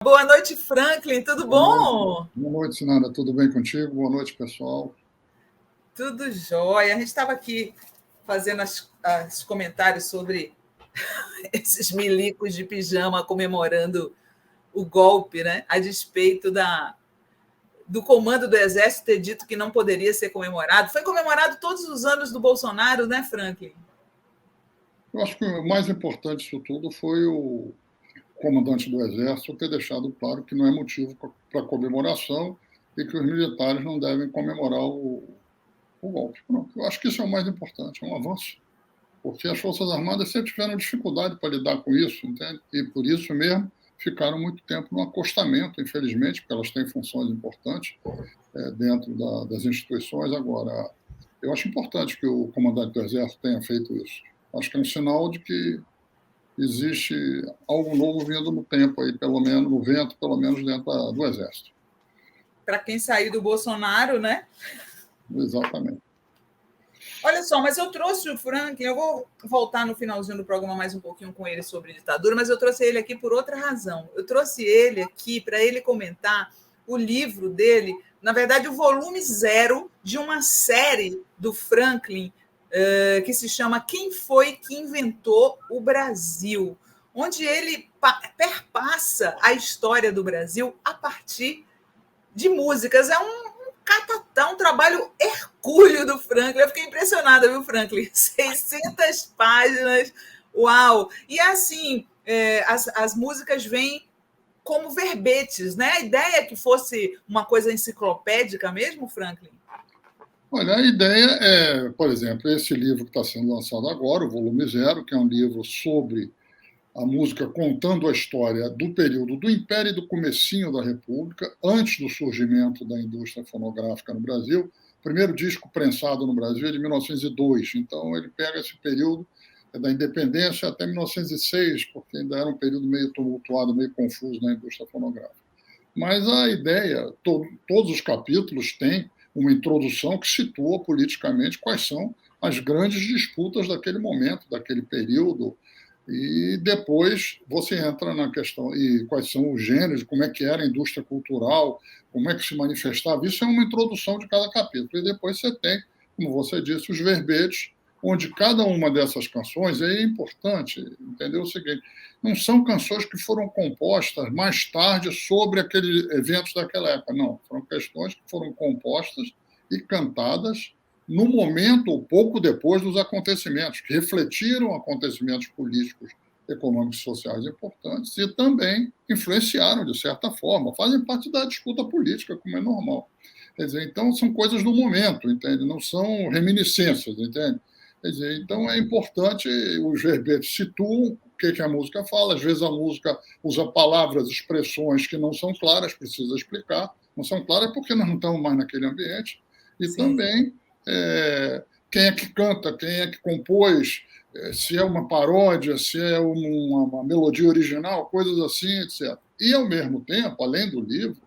Boa noite, Franklin. Tudo bom? Boa noite, Sinara. Tudo bem contigo? Boa noite, pessoal. Tudo jóia. A gente estava aqui fazendo os comentários sobre esses milicos de pijama comemorando o golpe, né? A despeito do comando do Exército ter dito que não poderia ser comemorado. Foi comemorado todos os anos do Bolsonaro, né, Franklin? Eu acho que o mais importante disso tudo foi o comandante do Exército ter deixado claro que não é motivo para comemoração e que os militares não devem comemorar o golpe. Pronto. Eu acho que isso é o mais importante, é um avanço, porque as Forças Armadas sempre tiveram dificuldade para lidar com isso, entende? E por isso mesmo ficaram muito tempo no acostamento, infelizmente, porque elas têm funções importantes dentro das instituições. Agora, eu acho importante que o comandante do Exército tenha feito isso. Acho que é um sinal de que existe algo novo vindo no tempo aí, pelo menos no vento, pelo menos dentro do Exército. Para quem saiu do Bolsonaro, né? Exatamente. Olha só, mas eu trouxe o Franklin, eu vou voltar no finalzinho do programa mais um pouquinho com ele sobre ditadura, mas eu trouxe ele aqui por outra razão. Eu trouxe ele aqui para ele comentar o livro dele, na verdade, o volume 0 de uma série do Franklin que se chama Quem Foi que Inventou o Brasil?, onde ele perpassa a história do Brasil a partir de músicas. É um trabalho hercúleo do Franklin. Eu fiquei impressionada, viu, Franklin? 600 páginas, uau! E assim, as músicas vêm como verbetes, né? A ideia é que fosse uma coisa enciclopédica mesmo, Franklin? Olha, a ideia é, por exemplo, esse livro que está sendo lançado agora, o volume 0, que é um livro sobre a música contando a história do período do Império e do comecinho da República, antes do surgimento da indústria fonográfica no Brasil. O primeiro disco prensado no Brasil é de 1902, então ele pega esse período da independência até 1906, porque ainda era um período meio tumultuado, meio confuso na indústria fonográfica. Mas a ideia, todos os capítulos têm uma introdução que situa politicamente quais são as grandes disputas daquele momento, daquele período, e depois você entra na questão e quais são os gêneros, como é que era a indústria cultural, como é que se manifestava. Isso é uma introdução de cada capítulo. E depois você tem, como você disse, os verbetes, onde cada uma dessas canções é importante, entendeu? O seguinte, não são canções que foram compostas mais tarde sobre aqueles eventos daquela época, não. Foram questões que foram compostas e cantadas no momento ou pouco depois dos acontecimentos, que refletiram acontecimentos políticos, econômicos e sociais importantes e também influenciaram, de certa forma, fazem parte da disputa política, como é normal. Quer dizer, então, são coisas do momento, entende? Não são reminiscências, entende? Quer dizer, então, é importante, os verbetes situam o que a música fala, às vezes a música usa palavras, expressões que não são claras, precisa explicar, não são claras porque nós não estamos mais naquele ambiente, e Sim. Também quem é que canta, quem é que compôs, se é uma paródia, se é uma melodia original, coisas assim, etc. E, ao mesmo tempo, além do livro,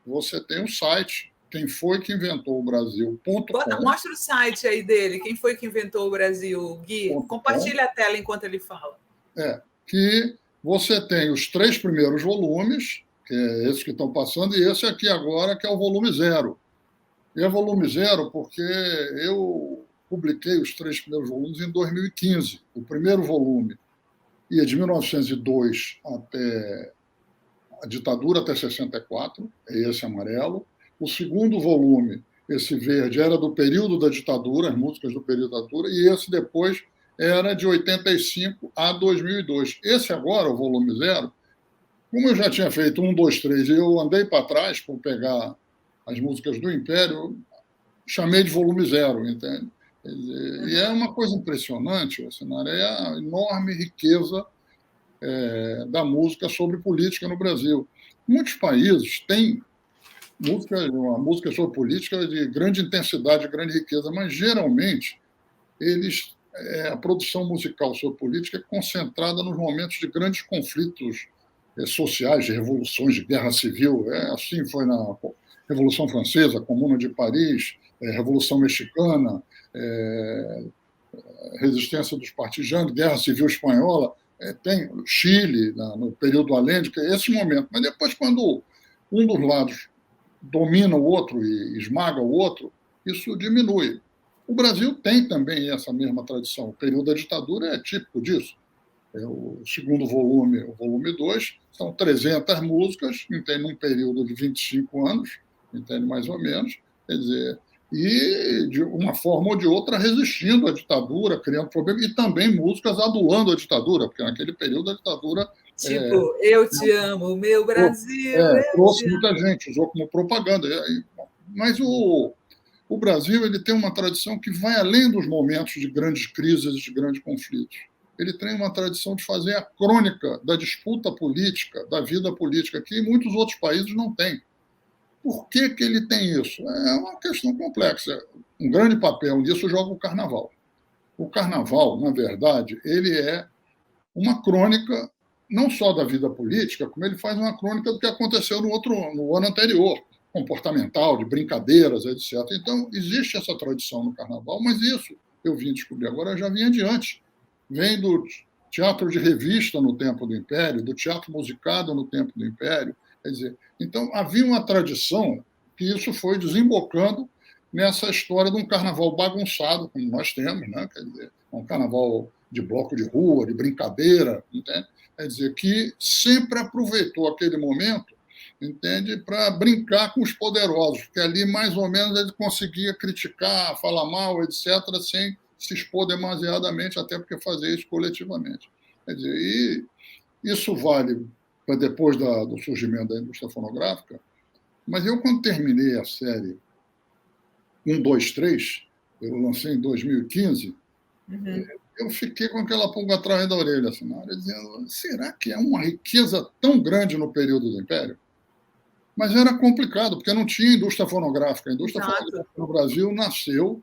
você tem um site, Quem Foi que Inventou o Brasil.com. Mostra o site aí dele, Quem Foi que Inventou o Brasil, Gui. Compartilha a tela enquanto ele fala. Que você tem os 3 primeiros volumes, que é esses que estão passando, e esse aqui agora, que é o volume 0. E é volume 0 porque eu publiquei os 3 primeiros volumes em 2015. O primeiro volume ia de 1902 até a ditadura, até 64, é esse amarelo. O segundo volume, esse verde, era do período da ditadura, as músicas do período da ditadura, e esse depois era de 85 a 2002. Esse agora, o volume 0, como eu já tinha feito 1, 2, 3, e eu andei para trás para pegar as músicas do Império, chamei de volume 0, entende? E é uma coisa impressionante, Sinara, é a enorme riqueza da música sobre política no Brasil. Muitos países têm uma música sobre política de grande intensidade, de grande riqueza, mas geralmente a produção musical sobre política é concentrada nos momentos de grandes conflitos sociais, de revoluções, de guerra civil. Assim foi na Revolução Francesa, Comuna de Paris, Revolução Mexicana, resistência dos partisanos, Guerra Civil Espanhola. tem o Chile, no período do Allende, que é esse momento. Mas depois, quando um dos lados domina o outro e esmaga o outro, isso diminui. O Brasil tem também essa mesma tradição. O período da ditadura é típico disso. O segundo volume, o volume 2, são 300 músicas, entende, num período de 25 anos, entende, mais ou menos, quer dizer, e de uma forma ou de outra resistindo à ditadura, criando problemas, e também músicas adulando a ditadura, porque naquele período a ditadura... Tipo, eu te amo, meu Brasil. Trouxe muita gente, usou como propaganda. Mas o Brasil ele tem uma tradição que vai além dos momentos de grandes crises, de grandes conflitos. Ele tem uma tradição de fazer a crônica da disputa política, da vida política, que muitos outros países não têm. Por que que ele tem isso? É uma questão complexa. Um grande papel nisso joga o Carnaval. O Carnaval, na verdade, ele é uma crônica não só da vida política, como ele faz uma crônica do que aconteceu no ano anterior, comportamental, de brincadeiras, etc. Então, existe essa tradição no Carnaval, mas isso eu vim descobrir agora, já vinha adiante. Vem do teatro de revista no tempo do Império, do teatro musicado no tempo do Império. Quer dizer, então, havia uma tradição que isso foi desembocando nessa história de um carnaval bagunçado, como nós temos, né? Quer dizer, um carnaval de bloco de rua, de brincadeira, entende? Quer dizer, que sempre aproveitou aquele momento, entende, para brincar com os poderosos, porque ali, mais ou menos, ele conseguia criticar, falar mal, etc., sem se expor demasiadamente, até porque fazia isso coletivamente. Quer dizer, e isso vale para depois do surgimento da indústria fonográfica, mas eu, quando terminei a série 1, 2, 3, eu lancei em 2015, eu fiquei com aquela pulga atrás da orelha, assim, na hora, dizendo, será que é uma riqueza tão grande no período do Império? Mas era complicado, porque não tinha indústria fonográfica. A indústria fonográfica no Brasil nasceu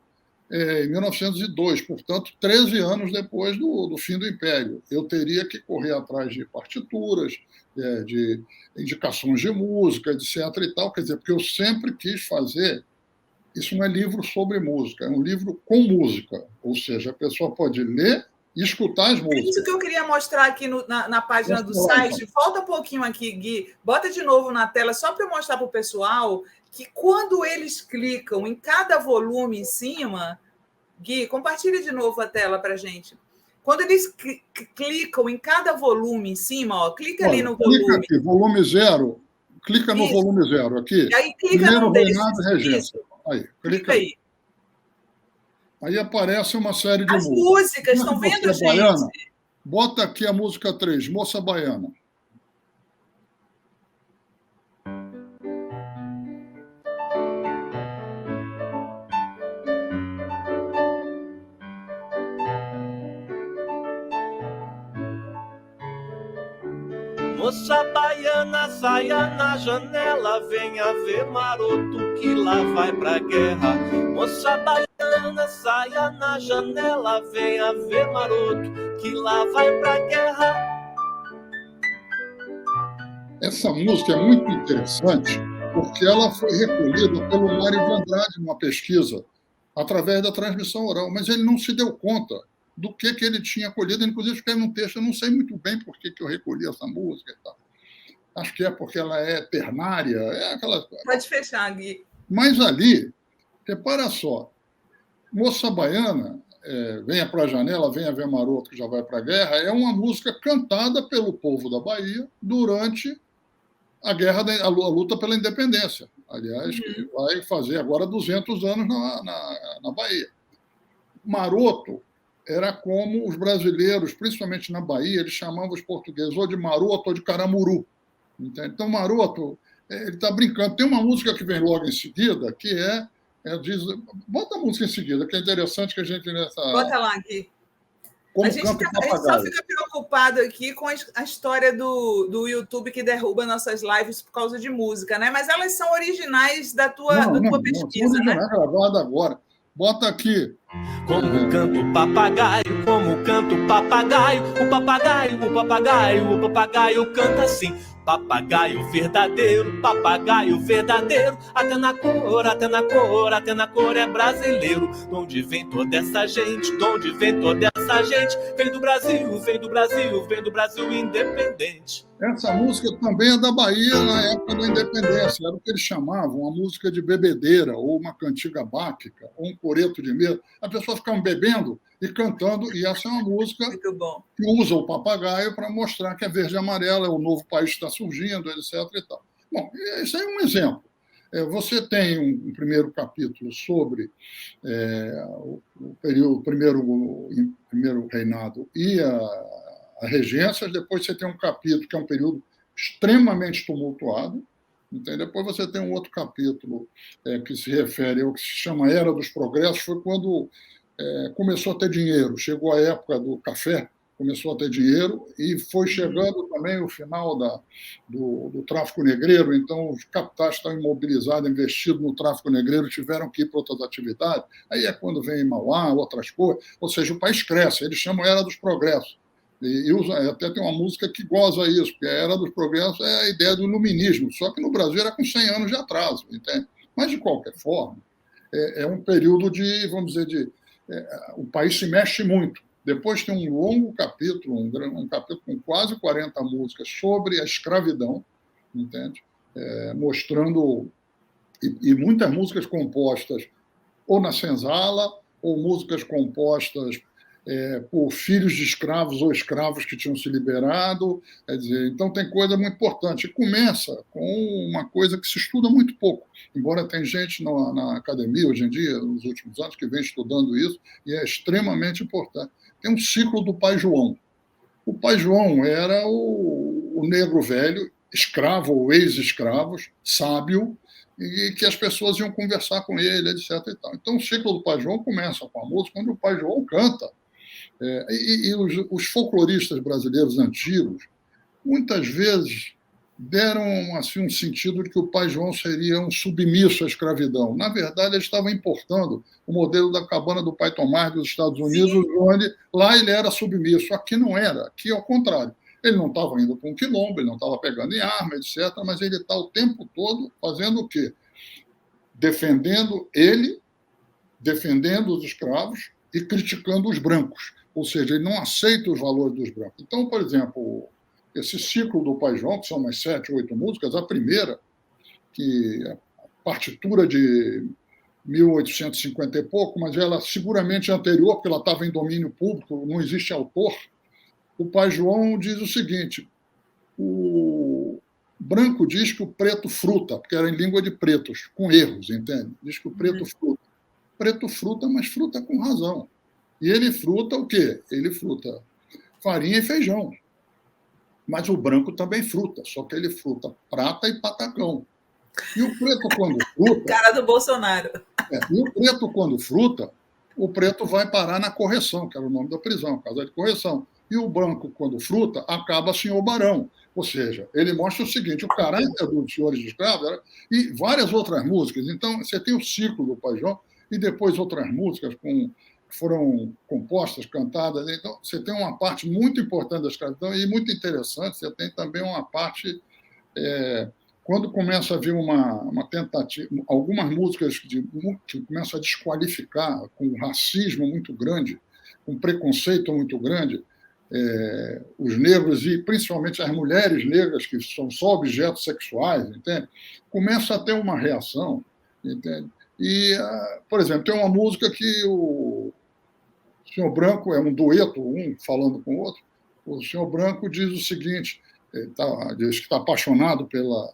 em 1902, portanto, 13 anos depois do fim do Império. Eu teria que correr atrás de partituras, de indicações de música, etc. e tal, quer dizer, porque eu sempre quis fazer. Isso não é livro sobre música, é um livro com música, ou seja, a pessoa pode ler e escutar as músicas. É isso que eu queria mostrar aqui na página do site. Volta um pouquinho aqui, Gui. Bota de novo na tela, só para eu mostrar para o pessoal que quando eles clicam em cada volume em cima... Gui, compartilha de novo a tela para a gente. Quando eles clicam em cada volume em cima, ó, clica ali no volume. Clica aqui, volume 0. Clica no volume 0 aqui. E aí clica Primeiro no desses. reinado e regência. Aí, clica aí. Aí aparece uma série de músicas. As músicas, estão vendo, gente? Baiana, bota aqui a música 3, Moça Baiana. Moça baiana, saia na janela, venha ver maroto que lá vai pra guerra. Moça baiana, saia na janela, venha ver maroto que lá vai pra guerra. Essa música é muito interessante porque ela foi recolhida pelo Mário de Andrade numa pesquisa através da transmissão oral, mas ele não se deu conta do que ele tinha colhido, inclusive escreve num texto, eu não sei muito bem por que eu recolhi essa música e tal. Acho que é porque ela é ternária, é aquela coisa. Pode fechar, Gui. Mas ali, repara só, Moça Baiana, Venha para a Janela, Venha Ver Maroto que já vai para a guerra, é uma música cantada pelo povo da Bahia durante a luta pela independência, aliás, que vai fazer agora 200 anos na Bahia. Maroto era como os brasileiros, principalmente na Bahia, eles chamavam os portugueses ou de maroto ou de caramuru. Entende? Então, maroto, ele está brincando. Tem uma música que vem logo em seguida, que diz, bota a música em seguida, que é interessante que a gente... Bota lá aqui. A gente só fica preocupado aqui com a história do YouTube que derruba nossas lives por causa de música, né? Mas elas são originais da tua pesquisa, não, né? Não, gravada agora. Bota aqui. Como canta o papagaio, como canta o papagaio, o papagaio, o papagaio, o papagaio canta assim. Papagaio verdadeiro, até na cor é brasileiro. De onde vem toda essa gente, vem do Brasil independente. Essa música também é da Bahia na época da independência. Era o que eles chamavam uma música de bebedeira, ou uma cantiga báquica, ou um coreto de mesa. As pessoas ficavam bebendo e cantando, e essa é uma música que usa o papagaio para mostrar que é verde e amarelo, é o novo país que está surgindo, etc. E tal. Bom, isso aí é um exemplo. Você tem um primeiro capítulo sobre o primeiro reinado e a regência, depois você tem um capítulo que é um período extremamente tumultuado, então, depois você tem um outro capítulo que se refere ao que se chama Era dos Progressos, foi quando começou a ter dinheiro, chegou a época do café, começou a ter dinheiro, e foi chegando também o final do tráfico negreiro, então os capitais estão imobilizados, investidos no tráfico negreiro, tiveram que ir para outras atividades, aí é quando vem Mauá, outras coisas, ou seja, o país cresce, eles chamam Era dos Progressos, e até tem uma música que goza isso, porque a Era dos Progressos é a ideia do iluminismo, só que no Brasil era com 100 anos de atraso, entende? Mas, de qualquer forma, é um período de, vamos dizer, o país se mexe muito. Depois tem um longo capítulo, um capítulo com quase 40 músicas sobre a escravidão, entende? Mostrando, e muitas músicas compostas ou na senzala, ou músicas compostas por filhos de escravos ou escravos que tinham se liberado. Quer dizer, então tem coisa muito importante. E começa com uma coisa que se estuda muito pouco, embora tem gente na academia hoje em dia, nos últimos anos, que vem estudando isso, e é extremamente importante. Tem um ciclo do Pai João. O Pai João era o negro velho, escravo ou ex-escravo, sábio, e que as pessoas iam conversar com ele, etc. E tal. Então, o ciclo do Pai João começa com a música, onde o Pai João canta. E os folcloristas brasileiros antigos, muitas vezes, deram assim, um sentido de que o Pai João seria um submisso à escravidão. Na verdade, ele estava importando o modelo da cabana do Pai Tomás dos Estados Unidos, sim, onde lá ele era submisso. Aqui não era, aqui ao contrário. Ele não estava indo para um quilombo, ele não estava pegando em arma, etc., mas ele está o tempo todo fazendo o quê? Defendendo os escravos e criticando os brancos. Ou seja, ele não aceita os valores dos brancos. Então, por exemplo, esse ciclo do Pai João, que são umas 7, 8 músicas, a primeira, que é a partitura de 1850 e pouco, mas ela seguramente é anterior, porque ela estava em domínio público, não existe autor. O Pai João diz o seguinte: o branco diz que o preto fruta, porque era em língua de pretos, com erros, entende? Diz que o preto fruta. Preto fruta, mas fruta com razão. E ele fruta o quê? Ele fruta farinha e feijão. Mas o branco também fruta, só que ele fruta prata e patacão. E o preto, quando fruta... Cara do Bolsonaro. E o preto, quando fruta, o preto vai parar na correção, que era o nome da prisão, casa de correção. E o branco, quando fruta, acaba senhor barão. Ou seja, ele mostra o seguinte: o caráter dos senhores de escravos e várias outras músicas. Então, você tem o ciclo do Pai João e depois outras músicas que foram compostas, cantadas. Então, você tem uma parte muito importante da escravidão e muito interessante. Você tem também uma parte... quando começa a vir uma tentativa, algumas músicas que começam a desqualificar com um racismo muito grande, com um preconceito muito grande, os negros e principalmente as mulheres negras, que são só objetos sexuais, entende? Começa a ter uma reação, entende? E, por exemplo, tem uma música que o Senhor Branco, é um dueto, um falando com o outro, o Senhor Branco diz o seguinte, diz que está apaixonado pela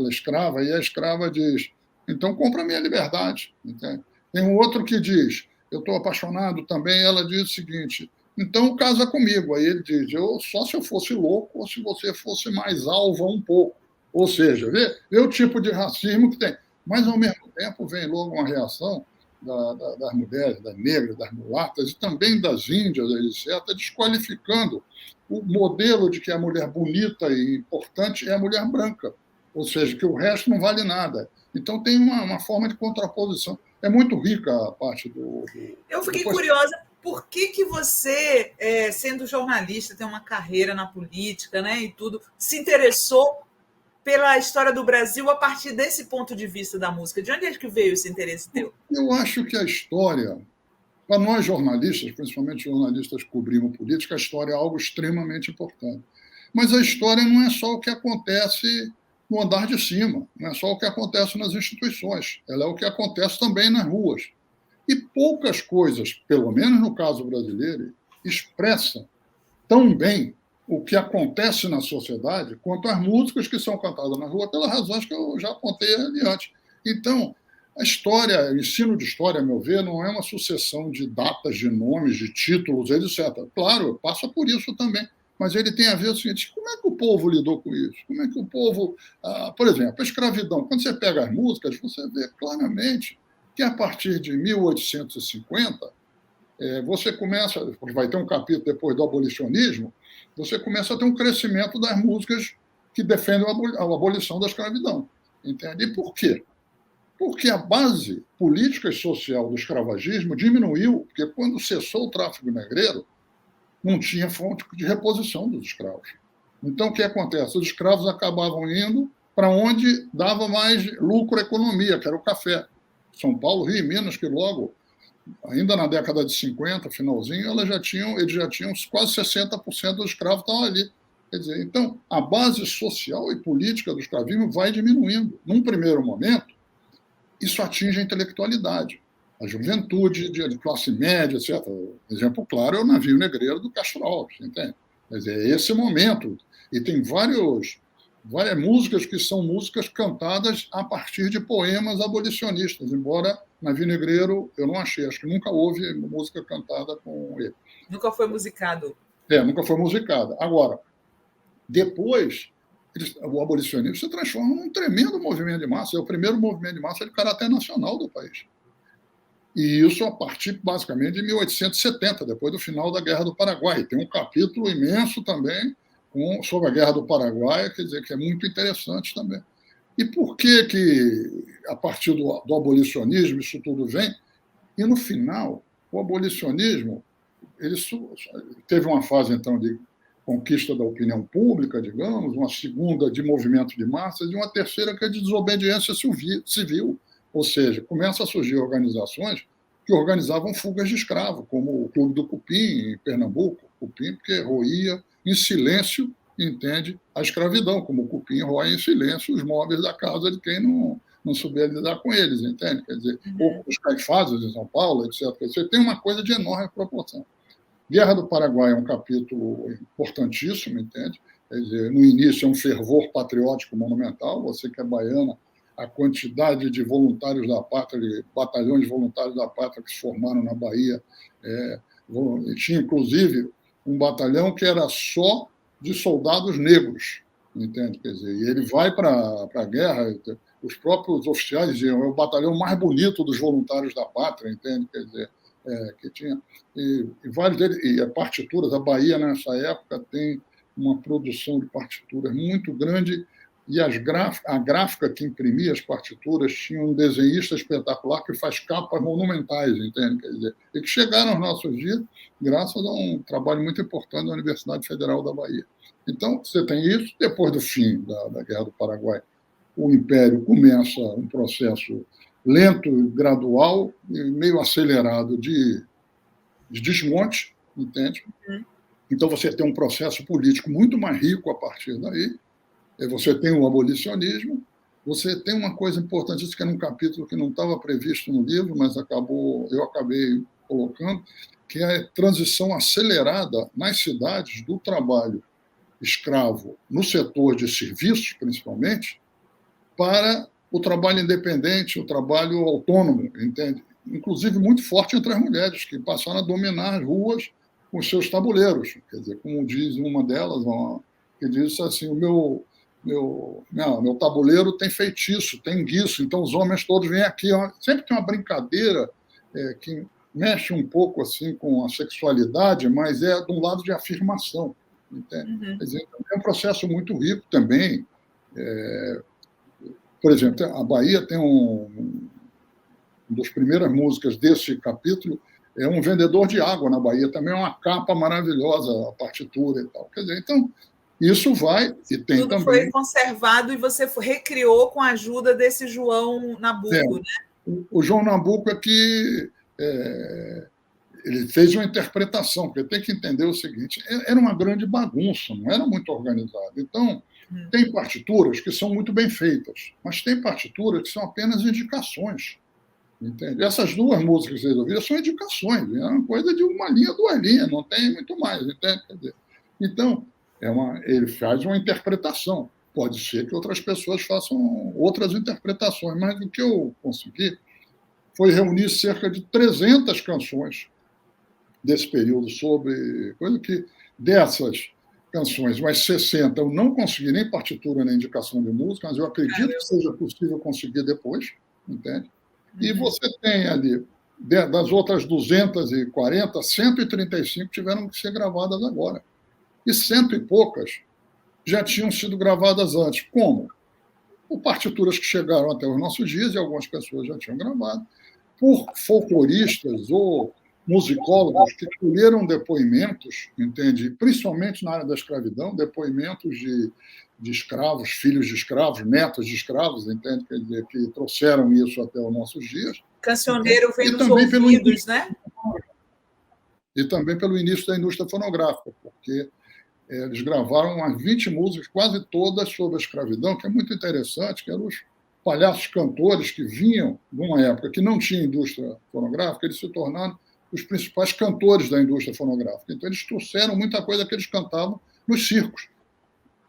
escrava, e a escrava diz: então compra minha liberdade. Entende? Tem um outro que diz: eu estou apaixonado também, e ela diz o seguinte: então casa comigo. Aí ele diz: só se eu fosse louco ou se você fosse mais alva um pouco. Ou seja, vê o tipo de racismo que tem. Mas, ao mesmo tempo, vem logo uma reação das mulheres, das negras, das mulatas, e também das índias, etc., desqualificando o modelo de que a mulher bonita e importante é a mulher branca, ou seja, que o resto não vale nada. Então, tem uma forma de contraposição. É muito rica a parte do... Eu fiquei curiosa, por que você, sendo jornalista, tem uma carreira na política, né, e tudo, se interessou pela história do Brasil a partir desse ponto de vista da música? De onde é que veio esse interesse teu? Eu acho que a história, para nós jornalistas, principalmente jornalistas que cobrimos política, a história é algo extremamente importante. Mas a história não é só o que acontece no andar de cima, não é só o que acontece nas instituições, ela é o que acontece também nas ruas. E poucas coisas, pelo menos no caso brasileiro, expressam tão bem o que acontece na sociedade quanto as músicas que são cantadas na rua, pelas razões que eu já apontei adiante. Então, a história, o ensino de história, a meu ver, não é uma sucessão de datas, de nomes, de títulos, etc. Claro, passa por isso também, mas ele tem a ver com o seguinte: como é que o povo lidou com isso? Como é que o povo... por exemplo, a escravidão. Quando você pega as músicas, você vê claramente que a partir de 1850, você começa, porque vai ter um capítulo depois do abolicionismo, você começa a ter um crescimento das músicas que defendem a abolição da escravidão. Entende? E por quê? Porque a base política e social do escravagismo diminuiu, porque quando cessou o tráfico negreiro, não tinha fonte de reposição dos escravos. Então, o que acontece? Os escravos acabavam indo para onde dava mais lucro à economia, que era o café. São Paulo, Rio e Minas, que logo, ainda na década de 50, finalzinho, eles já tinham quase 60% dos escravos estavam ali. Quer dizer, então, a base social e política do escravismo vai diminuindo. Num primeiro momento, isso atinge a intelectualidade, a juventude de classe média, etc. Exemplo claro é o Navio Negreiro do Castro Alves, entende? Quer dizer, é esse momento. E tem várias músicas que são músicas cantadas a partir de poemas abolicionistas, embora Navio Negreiro eu não achei, acho que nunca houve música cantada com ele. Nunca foi musicado. Nunca foi musicada. Agora, depois, o abolicionismo se transforma num tremendo movimento de massa, é o primeiro movimento de massa de caráter nacional do país. E isso a partir, basicamente, de 1870, depois do final da Guerra do Paraguai. Tem um capítulo imenso também sobre a Guerra do Paraguai, quer dizer, que é muito interessante também. E por que, a partir do abolicionismo, isso tudo vem? E, no final, o abolicionismo ele teve uma fase, então, de conquista da opinião pública, digamos, uma segunda de movimento de massas e uma terceira que é de desobediência civil. Ou seja, começam a surgir organizações que organizavam fugas de escravos, como o Clube do Cupim, em Pernambuco, Cupim, porque roía em silêncio, entende, a escravidão, como o Cupim rói em silêncio os móveis da casa de quem não souber lidar com eles, entende? Quer dizer, ou os Caifases em São Paulo, etc. Você tem uma coisa de enorme proporção. Guerra do Paraguai é um capítulo importantíssimo, entende? Quer dizer, no início é um fervor patriótico monumental, você que é baiana, a quantidade de voluntários da pátria, de batalhões de voluntários da pátria que se formaram na Bahia, tinha inclusive um batalhão que era só de soldados negros, entende? Quer dizer, e ele vai para a guerra, os próprios oficiais diziam, é o batalhão mais bonito dos voluntários da pátria, entende? Quer dizer, que tinha e vários deles, e as partituras, a Bahia nessa época tem uma produção de partituras muito grande, e a gráfica que imprimia as partituras tinha um desenhista espetacular que faz capas monumentais, entende? Quer dizer, e que chegaram aos nossos dias graças a um trabalho muito importante da Universidade Federal da Bahia. Então, você tem isso. Depois do fim da Guerra do Paraguai, o Império começa um processo lento, gradual, meio acelerado de desmonte, entende? Então, você tem um processo político muito mais rico a partir daí. Você tem o abolicionismo, você tem uma coisa importante, que é um capítulo que não estava previsto no livro, mas eu acabei colocando, que é a transição acelerada nas cidades do trabalho escravo no setor de serviços, principalmente, para o trabalho independente, o trabalho autônomo, entende? Inclusive muito forte entre as mulheres, que passaram a dominar as ruas com seus tabuleiros. Quer dizer, como diz uma delas, que diz assim, meu tabuleiro tem feitiço, tem guiço, então os homens todos vêm aqui. Sempre tem uma brincadeira que mexe um pouco assim com a sexualidade, mas é de um lado de afirmação. Entende? Quer dizer, é um processo muito rico também. Por exemplo, a Bahia tem uma das primeiras músicas desse capítulo, é um vendedor de água na Bahia, também é uma capa maravilhosa, a partitura e tal. Quer dizer, então, Isso vai, e tem Tudo também... foi conservado e você recriou com a ajuda desse João Nabuco, né? O João Nabuco é que ele fez uma interpretação, porque tem que entender o seguinte, era uma grande bagunça, não era muito organizado. Então, tem partituras que são muito bem feitas, mas tem partituras que são apenas indicações. Entende? Essas duas músicas que vocês ouviram são indicações, é uma coisa de uma linha, duas linhas, não tem muito mais. Entende? Quer dizer, então, ele faz uma interpretação. Pode ser que outras pessoas façam outras interpretações, mas o que eu consegui foi reunir cerca de 300 canções desse período sobre coisa que dessas canções, mas 60 eu não consegui nem partitura nem indicação de música, mas eu acredito que seja possível conseguir depois, entende? E você tem ali, das outras 240, 135 tiveram que ser gravadas agora. E 100 e poucas já tinham sido gravadas antes. Como? Por partituras que chegaram até os nossos dias, e algumas pessoas já tinham gravado, por folcloristas ou musicólogos que colheram depoimentos, entende? Principalmente na área da escravidão, depoimentos de escravos, filhos de escravos, netos de escravos, entende? Quer dizer, que trouxeram isso até os nossos dias. Cancioneiro vem dos ouvidos, né? E também pelo início da indústria fonográfica, porque eles gravaram umas 20 músicas, quase todas sobre a escravidão, que é muito interessante, que eram os palhaços cantores que vinham de uma época que não tinha indústria fonográfica, eles se tornaram os principais cantores da indústria fonográfica. Então, eles trouxeram muita coisa que eles cantavam nos circos,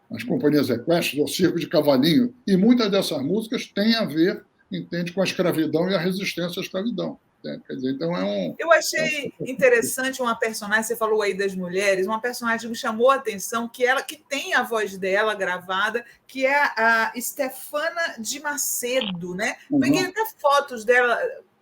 nas companhias equestres, ou circo de cavalinho. E muitas dessas músicas têm a ver, entende, com a escravidão e a resistência à escravidão. Quer dizer, então Eu achei interessante uma personagem, você falou aí das mulheres, uma personagem que me chamou a atenção, que tem a voz dela gravada, que é a Stefana de Macedo, né? Peguei até fotos dela.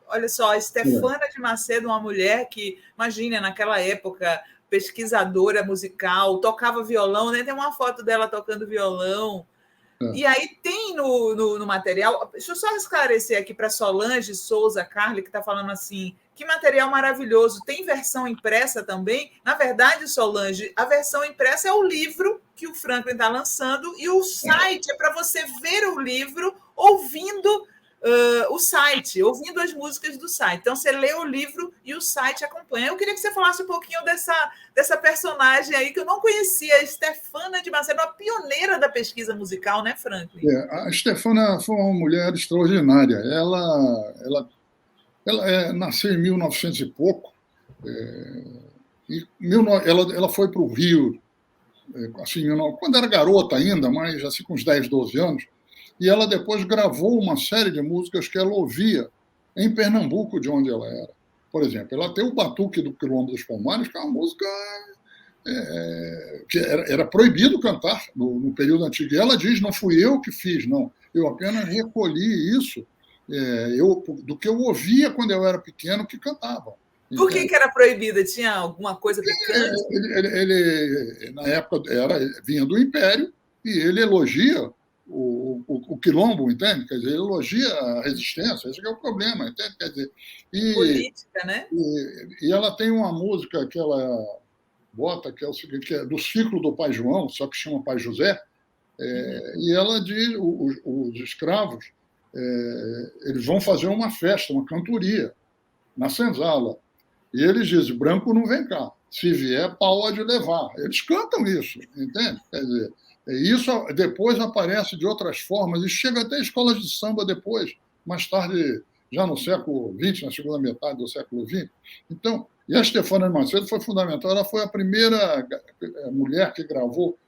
Olha só, a Stefana de Macedo, uma mulher que, imagina, naquela época, pesquisadora musical, tocava violão, né? Tem uma foto dela tocando violão. E aí tem no material... Deixa eu só esclarecer aqui para Solange Souza Carli, que está falando assim, que material maravilhoso. Tem versão impressa também? Na verdade, Solange, a versão impressa é o livro que o Franklin está lançando e o site é para você ver o livro ouvindo o site, ouvindo as músicas do site. Então, você lê o livro e o site acompanha. Eu queria que você falasse um pouquinho dessa personagem aí que eu não conhecia, a Stefana de Macedo, uma pioneira da pesquisa musical, né, Franklin? A Stefana foi uma mulher extraordinária. Ela nasceu em 1900 e pouco, ela foi para o Rio, assim, quando era garota ainda, mas assim, com uns 10, 12 anos, e ela depois gravou uma série de músicas que ela ouvia em Pernambuco, de onde ela era. Por exemplo, ela tem o Batuque do Quilombo dos Palmares, que é uma música que era proibido cantar no período antigo. E ela diz, não fui eu que fiz, não. Eu apenas recolhi isso do que eu ouvia quando eu era pequeno que cantavam. Por que era proibida? Tinha alguma coisa picante? Ele na época, vinha do Império e ele elogia o quilombo, entende? Quer dizer, ele elogia a resistência, esse é o problema, entende? Quer dizer, política, né? E ela tem uma música que ela bota, que é o seguinte, que é do ciclo do Pai João, só que chama Pai José, e ela diz, os escravos, eles vão fazer uma festa, uma cantoria, na senzala. E eles dizem, branco não vem cá, se vier, pau há de levar. Eles cantam isso, entende? Quer dizer, isso depois aparece de outras formas e chega até escolas de samba depois, mais tarde, já no século XX, na segunda metade do século XX. Então, e a Stefana de Macedo foi fundamental. Ela foi a primeira mulher que gravou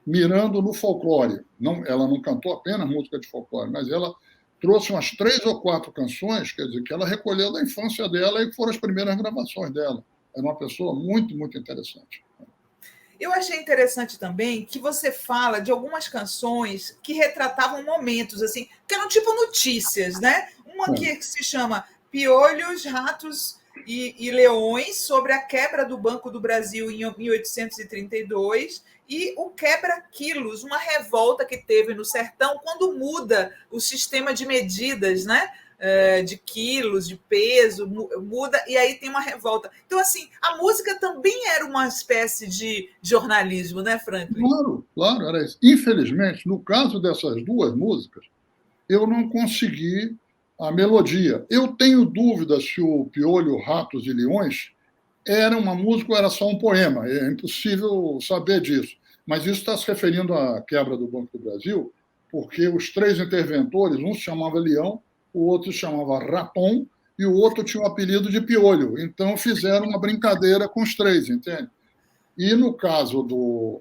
mirando no folclore. Ela não cantou apenas música de folclore, mas ela trouxe umas 3 ou 4 canções, quer dizer, que ela recolheu da infância dela e foram as primeiras gravações dela. Era uma pessoa muito, muito interessante. Eu achei interessante também que você fala de algumas canções que retratavam momentos, assim, que eram tipo notícias, né? Uma que se chama Piolhos, Ratos e Leões, sobre a quebra do Banco do Brasil em 1832, e o Quebra-Quilos, uma revolta que teve no sertão quando muda o sistema de medidas, né? de quilos, de peso, muda, e aí tem uma revolta. Então, assim, a música também era uma espécie de jornalismo, né, Franklin? Claro, era isso. Infelizmente, no caso dessas duas músicas, eu não consegui a melodia. Eu tenho dúvidas se o Piolho, Ratos e Leões era uma música ou era só um poema. É impossível saber disso. Mas isso está se referindo à quebra do Banco do Brasil, porque os três interventores, um se chamava Leão, o outro se chamava Raton e o outro tinha o apelido de Piolho. Então, fizeram uma brincadeira com os três, entende? E no caso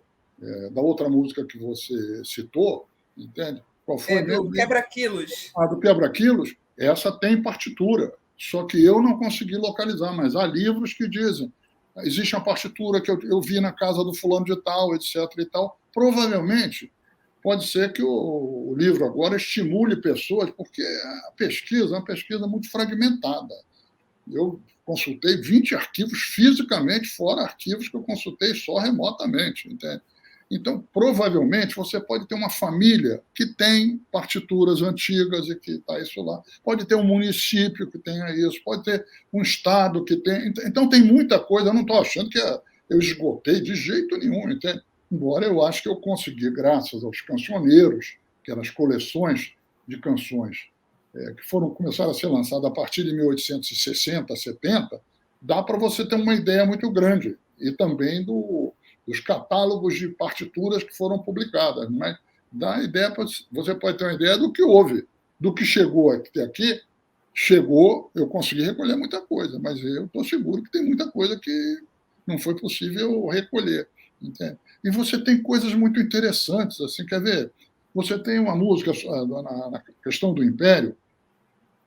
da outra música que você citou, entende? Qual foi do Quebra-Quilos. Do Quebra-Quilos, essa tem partitura, só que eu não consegui localizar, mas há livros que dizem. Existe uma partitura que eu vi na casa do fulano de tal, etc. e tal. Provavelmente, pode ser que o livro agora estimule pessoas, porque a pesquisa é uma pesquisa muito fragmentada. Eu consultei 20 arquivos fisicamente, fora arquivos que eu consultei só remotamente, entende? Então, provavelmente, você pode ter uma família que tem partituras antigas e que está isso lá. Pode ter um município que tenha isso, pode ter um estado que tenha. Então, tem muita coisa. Eu não estou achando que eu esgotei de jeito nenhum, entende? Embora eu acho que eu consegui, graças aos cancioneiros, que eram as coleções de canções que começaram a ser lançadas a partir de 1860, 70, dá para você ter uma ideia muito grande. E também dos catálogos de partituras que foram publicadas. Mas dá ideia, você pode ter uma ideia do que houve, do que chegou até aqui. Chegou, eu consegui recolher muita coisa, mas eu estou seguro que tem muita coisa que não foi possível recolher. Entende? E você tem coisas muito interessantes, assim, quer ver? Você tem uma música na questão do Império,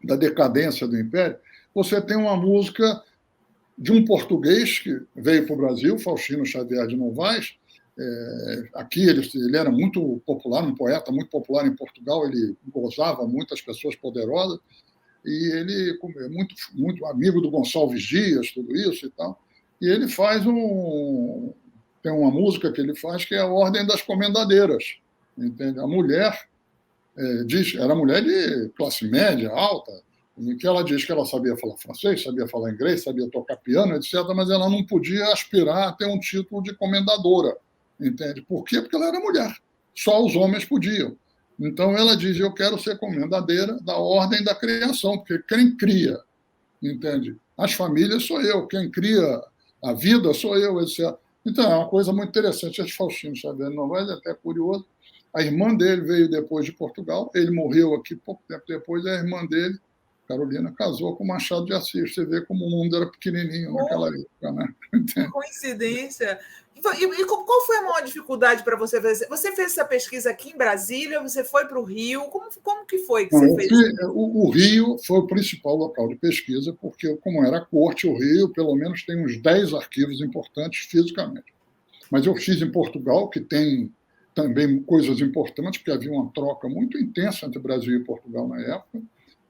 da decadência do Império, você tem uma música de um português que veio para o Brasil, Faustino Xavier de Novaes. Aqui ele era muito popular, um poeta muito popular em Portugal, ele gozava muito as pessoas poderosas, e ele é muito amigo do Gonçalves Dias, tudo isso e tal. E ele tem uma música que ele faz que é a Ordem das Comendadeiras. Entende? A mulher era mulher de classe média, alta, em que ela diz que ela sabia falar francês, sabia falar inglês, sabia tocar piano, etc., mas ela não podia aspirar a ter um título de comendadora. Entende? Por quê? Porque ela era mulher. Só os homens podiam. Então ela diz: eu quero ser comendadeira da ordem da criação, porque quem cria, entende? As famílias sou eu, quem cria a vida sou eu, etc. Então é uma coisa muito interessante. Esse Faustino Xavier de Novaes é até curioso. A irmã dele veio depois de Portugal, ele morreu aqui pouco tempo depois, e a irmã dele, Carolina, casou com Machado de Assis. Você vê como o mundo era pequenininho naquela época, né? Coincidência. E qual foi a maior dificuldade para você fazer? Você fez essa pesquisa aqui em Brasília? Você foi para o Rio? Como que foi que você fez? O Rio foi o principal local de pesquisa, porque, como era a corte, o Rio, pelo menos, tem uns 10 arquivos importantes fisicamente. Mas eu fiz em Portugal, que tem também coisas importantes, porque havia uma troca muito intensa entre Brasil e Portugal na época.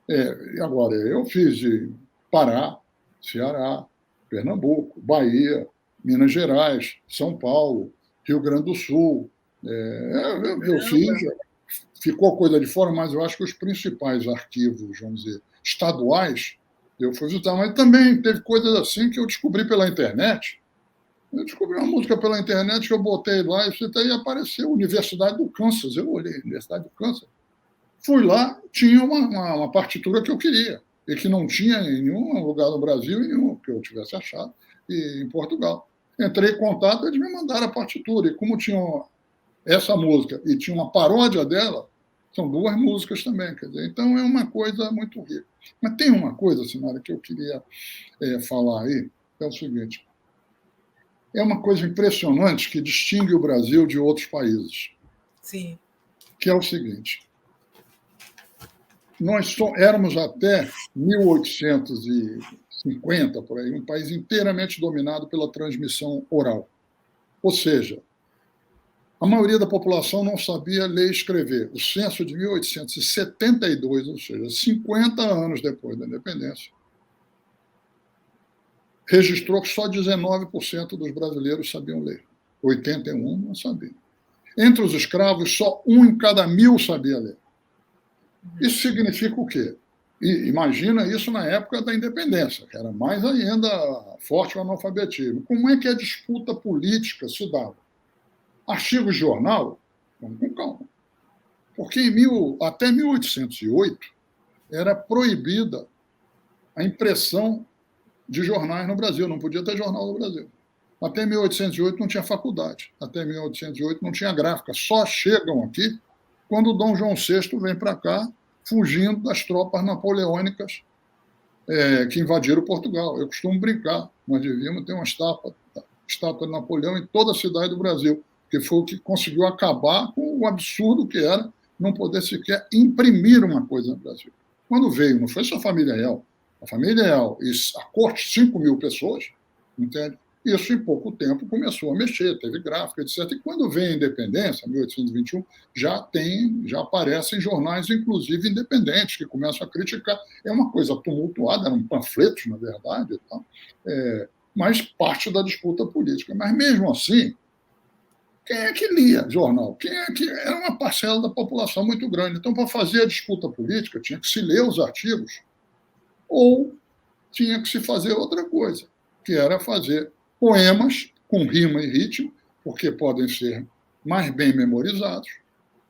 E agora, eu fiz de Pará, Ceará, Pernambuco, Bahia, Minas Gerais, São Paulo, Rio Grande do Sul. Eu fiz, ficou coisa de fora, mas eu acho que os principais arquivos, vamos dizer, estaduais, eu fui visitar. Mas também teve coisas assim que eu descobri pela internet. Eu descobri uma música pela internet que eu botei lá e apareceu Universidade do Kansas. Eu olhei, Universidade do Kansas. Fui lá, tinha uma partitura que eu queria, e que não tinha em nenhum lugar no Brasil, em nenhum que eu tivesse achado, e em Portugal. Entrei em contato, eles me mandaram a partitura, e como tinha essa música e tinha uma paródia dela, são duas músicas também, quer dizer, então é uma coisa muito rica. Mas tem uma coisa, Sinara, que eu queria falar aí, é o seguinte: é uma coisa impressionante que distingue o Brasil de outros países. Sim. Que é o seguinte: nós éramos até 1850, por aí, um país inteiramente dominado pela transmissão oral. Ou seja, a maioria da população não sabia ler e escrever. O censo de 1872, ou seja, 50 anos depois da independência, registrou que só 19% dos brasileiros sabiam ler. 81% não sabiam. Entre os escravos, só 1 em cada 1000 sabia ler. Isso significa o quê? E imagina isso na época da independência, que era mais ainda forte o analfabetismo. Como é que a disputa política se dava? Artigos de jornal, vamos com calma. Porque até 1808 era proibida a impressão de jornais no Brasil, não podia ter jornal no Brasil. Até 1808 não tinha faculdade, até 1808 não tinha gráfica, só chegam aqui quando Dom João VI vem para cá, fugindo das tropas napoleônicas que invadiram Portugal. Eu costumo brincar, nós devíamos ter uma estátua de Napoleão em toda a cidade do Brasil, que foi o que conseguiu acabar com o absurdo que era não poder sequer imprimir uma coisa no Brasil. Quando veio, não foi só a família real e a corte, 5 mil pessoas, entende? Isso, em pouco tempo, começou a mexer, teve gráfica, etc. E quando vem a independência, 1821, já aparecem jornais, inclusive independentes, que começam a criticar. É uma coisa tumultuada, eram panfletos, na verdade, e tal, mas parte da disputa política. Mas, mesmo assim, quem é que lia jornal? Era uma parcela da população muito grande. Então, para fazer a disputa política, tinha que se ler os artigos ou tinha que se fazer outra coisa, que era fazer poemas com rima e ritmo, porque podem ser mais bem memorizados,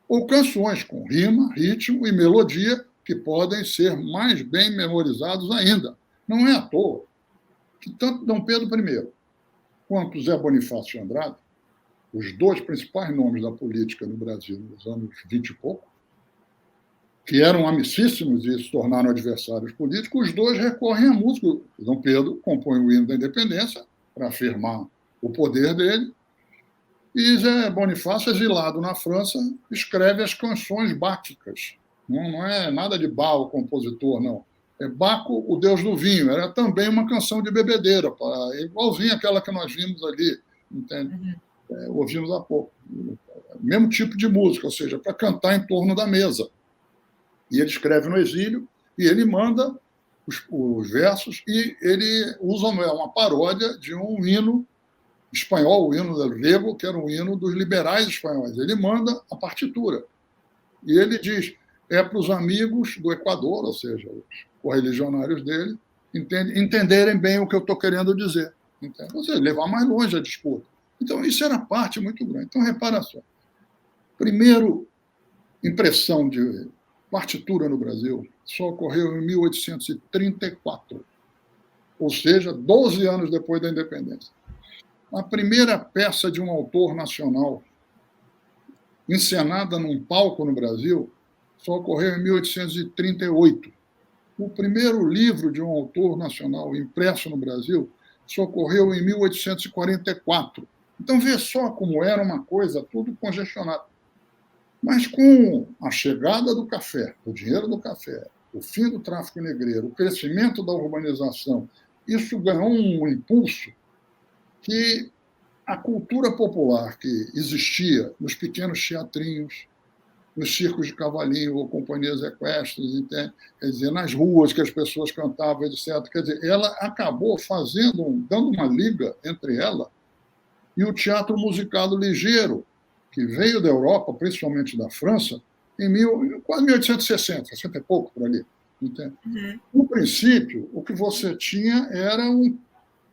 ou canções com rima, ritmo e melodia, que podem ser mais bem memorizados ainda. Não é à toa que tanto Dom Pedro I quanto Zé Bonifácio de Andrade, os dois principais nomes da política no Brasil nos anos 20 e pouco, que eram amicíssimos e se tornaram adversários políticos, os dois recorrem à música. Dom Pedro compõe o hino da independência para afirmar o poder dele, e Zé Bonifácio, exilado na França, escreve as canções báquicas. Não é nada de Bach, o compositor, não. É Baco, o deus do vinho. Era também uma canção de bebedeira, igualzinha àquela que nós vimos ali, entende? Ouvimos há pouco. Mesmo tipo de música, ou seja, para cantar em torno da mesa. E ele escreve no exílio, e ele manda os versos, e ele usa uma paródia de um hino espanhol, o hino del Rego, que era um hino dos liberais espanhóis. Ele manda a partitura. E ele diz, para os amigos do Equador, ou seja, os correligionários dele, entenderem bem o que eu estou querendo dizer. Entende? Ou seja, levar mais longe a disputa. Então, isso era parte muito grande. Então, repara só. Primeiro, impressão de partitura no Brasil só ocorreu em 1834, ou seja, 12 anos depois da independência. A primeira peça de um autor nacional encenada num palco no Brasil só ocorreu em 1838. O primeiro livro de um autor nacional impresso no Brasil só ocorreu em 1844. Então, vê só como era uma coisa tudo congestionado. Mas com a chegada do café, o dinheiro do café, o fim do tráfico negreiro, o crescimento da urbanização, isso ganhou um impulso que a cultura popular que existia nos pequenos teatrinhos, nos circos de cavalinho ou companhias equestres, quer dizer, nas ruas que as pessoas cantavam, etc. Quer dizer, ela acabou dando uma liga entre ela e o teatro musicado ligeiro, que veio da Europa, principalmente da França, em quase 1860, 60 e pouco, por ali. Entende? Uhum. No princípio, o que você tinha era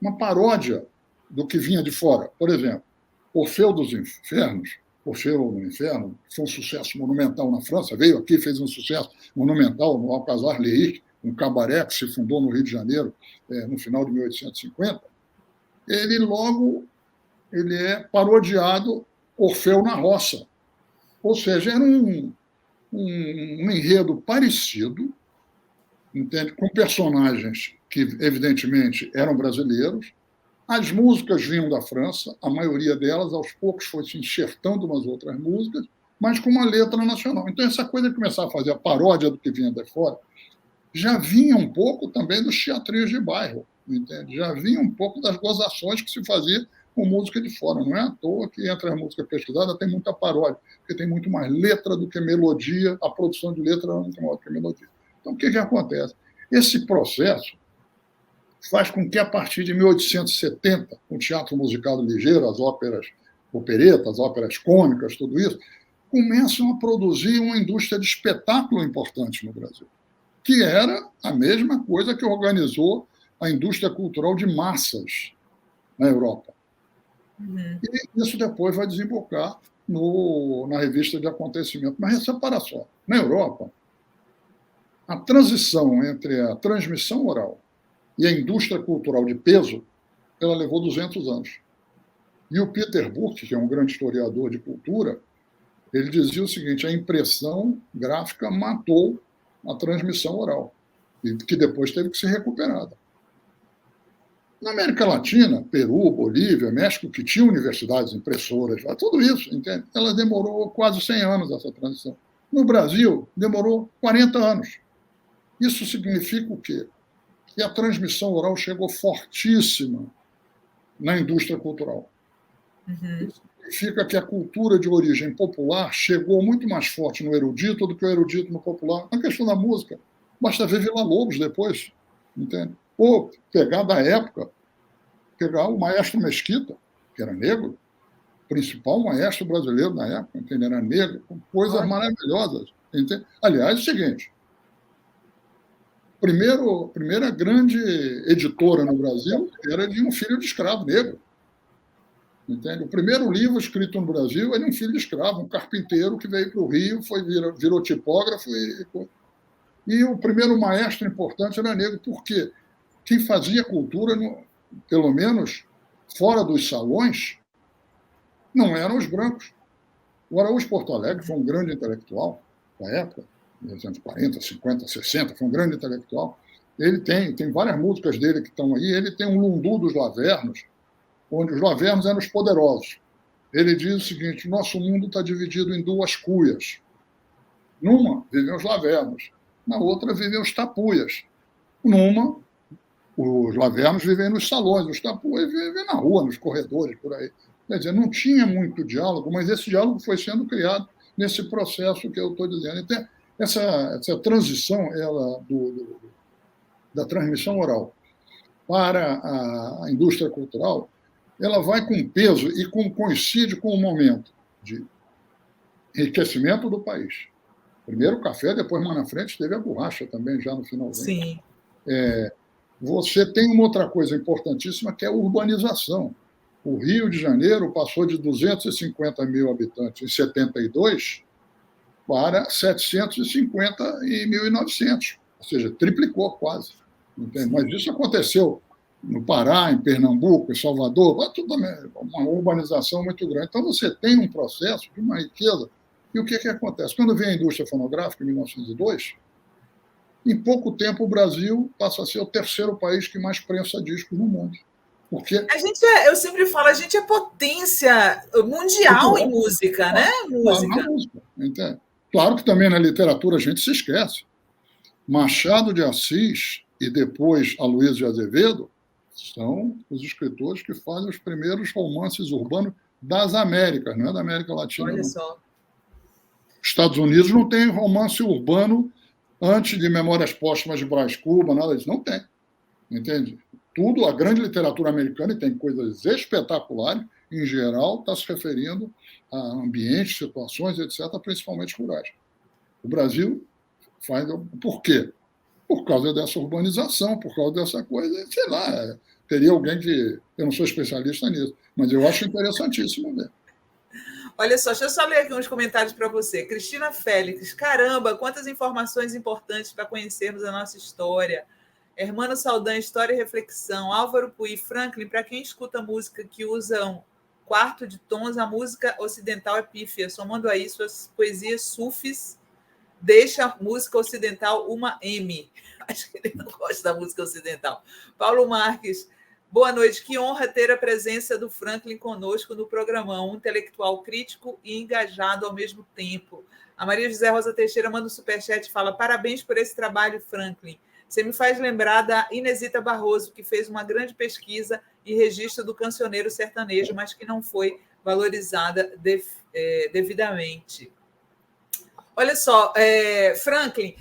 uma paródia do que vinha de fora. Por exemplo, Orfeu dos Infernos, Orfeu no Inferno, foi um sucesso monumental na França, veio aqui, fez um sucesso monumental no Alcazar Lyrique, um cabaré que se fundou no Rio de Janeiro no final de 1850. Ele é parodiado Orfeu na Roça. Ou seja, era um enredo parecido, entende? Com personagens que, evidentemente, eram brasileiros. As músicas vinham da França, a maioria delas, aos poucos, foi se enxertando umas outras músicas, mas com uma letra nacional. Então, essa coisa de começar a fazer a paródia do que vinha de fora já vinha um pouco também dos teatrinhos de bairro, entende? Já vinha um pouco das gozações que se fazia com música de fora. Não é à toa que, entre as músicas pesquisadas, tem muita paródia, porque tem muito mais letra do que melodia, a produção de letra é muito maior do que melodia. Então, o que acontece? Esse processo faz com que, a partir de 1870, o teatro musicado ligeiro, as óperas operetas, as óperas cômicas, tudo isso, começam a produzir uma indústria de espetáculo importante no Brasil. que era a mesma coisa que organizou a indústria cultural de massas na Europa. E isso depois vai desembocar na revista de acontecimento. Mas repara só, na Europa, a transição entre a transmissão oral e a indústria cultural de peso, ela levou 200 anos. E o Peter Burke, que é um grande historiador de cultura, ele dizia o seguinte: a impressão gráfica matou a transmissão oral, e que depois teve que ser recuperada. Na América Latina, Peru, Bolívia, México, que tinha universidades impressoras, tudo isso, entende? Ela demorou quase 100 anos, essa transição. No Brasil, demorou 40 anos. Isso significa o quê? Que a transmissão oral chegou fortíssima na indústria cultural. Isso significa que a cultura de origem popular chegou muito mais forte no erudito do que o erudito no popular. Na questão da música, basta ver Villa-Lobos depois, entende? Ou pegar da época, pegar o maestro Mesquita, que era negro, principal maestro brasileiro na época, entende? Era negro, com coisas maravilhosas. Entende? Aliás, é o seguinte: primeira grande editora no Brasil era de um filho de escravo negro. Entende? O primeiro livro escrito no Brasil era de um filho de escravo, um carpinteiro que veio para o Rio, virou tipógrafo. E o primeiro maestro importante era negro. Por quê? Quem fazia cultura, pelo menos fora dos salões, não eram os brancos. O Araújo Porto Alegre foi um grande intelectual da época, 1940, 50, 60, foi um grande intelectual. Ele tem várias músicas dele que estão aí. Ele tem um Lundu dos Lavernos, onde os Lavernos eram os poderosos. Ele diz o seguinte: nosso mundo está dividido em duas cuias. Numa vivem os Lavernos, na outra vivem os tapuias. Numa, os Lavernos vivem nos salões, os tapuias vivem na rua, nos corredores, por aí. Quer dizer, não tinha muito diálogo, mas esse diálogo foi sendo criado nesse processo que eu estou dizendo. Então, essa transição da transmissão oral para a indústria cultural, ela vai com peso e coincide com o momento de enriquecimento do país. Primeiro o café, depois, mais na frente, teve a borracha também, já no finalzinho. Sim. Você tem uma outra coisa importantíssima, que é a urbanização. O Rio de Janeiro passou de 250 mil habitantes em 72 para 750 em 1900, ou seja, triplicou quase. Entende? Mas isso aconteceu no Pará, em Pernambuco, em Salvador, tudo uma urbanização muito grande. Então, você tem um processo de uma riqueza. E o que acontece? Quando vem a indústria fonográfica, em 1902, em pouco tempo o Brasil passa a ser o terceiro país que mais prensa discos no mundo. Porque eu sempre falo, a gente é potência mundial em música, né? Música. Entende? Claro que também na literatura a gente se esquece. Machado de Assis e depois Aloysio de Azevedo são os escritores que fazem os primeiros romances urbanos das Américas, não é da América Latina. Olha não. só. Estados Unidos não tem romance urbano antes de Memórias Póstumas de Brás Cubas, nada disso. Não tem. Entende? Tudo, a grande literatura americana, e tem coisas espetaculares, em geral, está se referindo a ambientes, situações, etc., principalmente rurais. O Brasil faz... Por quê? Por causa dessa urbanização, por causa dessa coisa, sei lá, teria alguém que... Eu não sou especialista nisso, mas eu acho interessantíssimo ver. Olha só, deixa eu só ler aqui uns comentários para você. Cristina Félix, caramba, quantas informações importantes para conhecermos a nossa história. Hermano Saldanha, História e Reflexão. Álvaro Puy, Franklin, para quem escuta música que usa um quarto de tons, a música ocidental é pífia. Somando a isso, as poesias sufis deixa a música ocidental uma M. Acho que ele não gosta da música ocidental. Paulo Marques, boa noite. Que honra ter a presença do Franklin conosco no programão. Um intelectual crítico e engajado ao mesmo tempo. A Maria José Rosa Teixeira manda um superchat e fala: parabéns por esse trabalho, Franklin. Você me faz lembrar da Inesita Barroso, que fez uma grande pesquisa e registro do cancioneiro sertanejo, mas que não foi valorizada devidamente. Olha só, Franklin,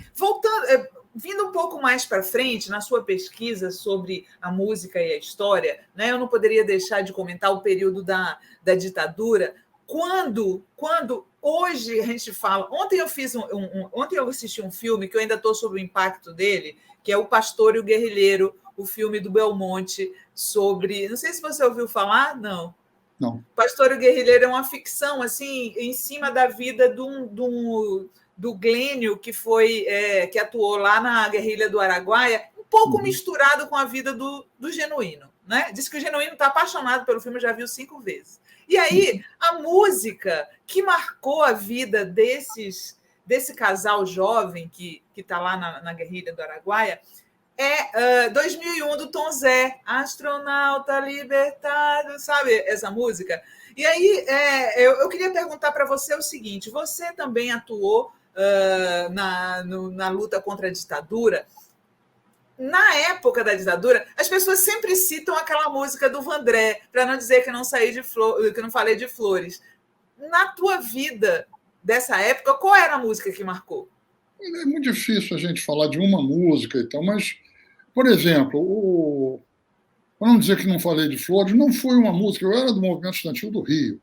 vindo um pouco mais para frente, na sua pesquisa sobre a música e a história, né, eu não poderia deixar de comentar o período da ditadura. quando hoje a gente fala... Ontem eu assisti um filme que eu ainda estou sob o impacto dele, que é O Pastor e o Guerrilheiro, o filme do Belmonte, sobre... Não sei se você ouviu falar, não. Não. Pastor e o Guerrilheiro é uma ficção assim, em cima da vida do Glênio, que atuou lá na guerrilha do Araguaia, um pouco misturado com a vida do Genuíno. Né? Diz que o Genuíno está apaixonado pelo filme, já viu 5 vezes. E aí, a música que marcou a vida desse casal jovem que está lá na guerrilha do Araguaia é 2001, do Tom Zé, Astronauta Libertado, sabe essa música? E aí, eu queria perguntar para você o seguinte, você também atuou na luta contra a ditadura. Na época da ditadura, as pessoas sempre citam aquela música do Vandré, para não dizer que eu não falei de flores. Na tua vida dessa época, qual era a música que marcou? É muito difícil a gente falar de uma música e tal, mas, por exemplo, para não dizer que não falei de flores, não foi uma música, eu era do movimento estudantil do Rio,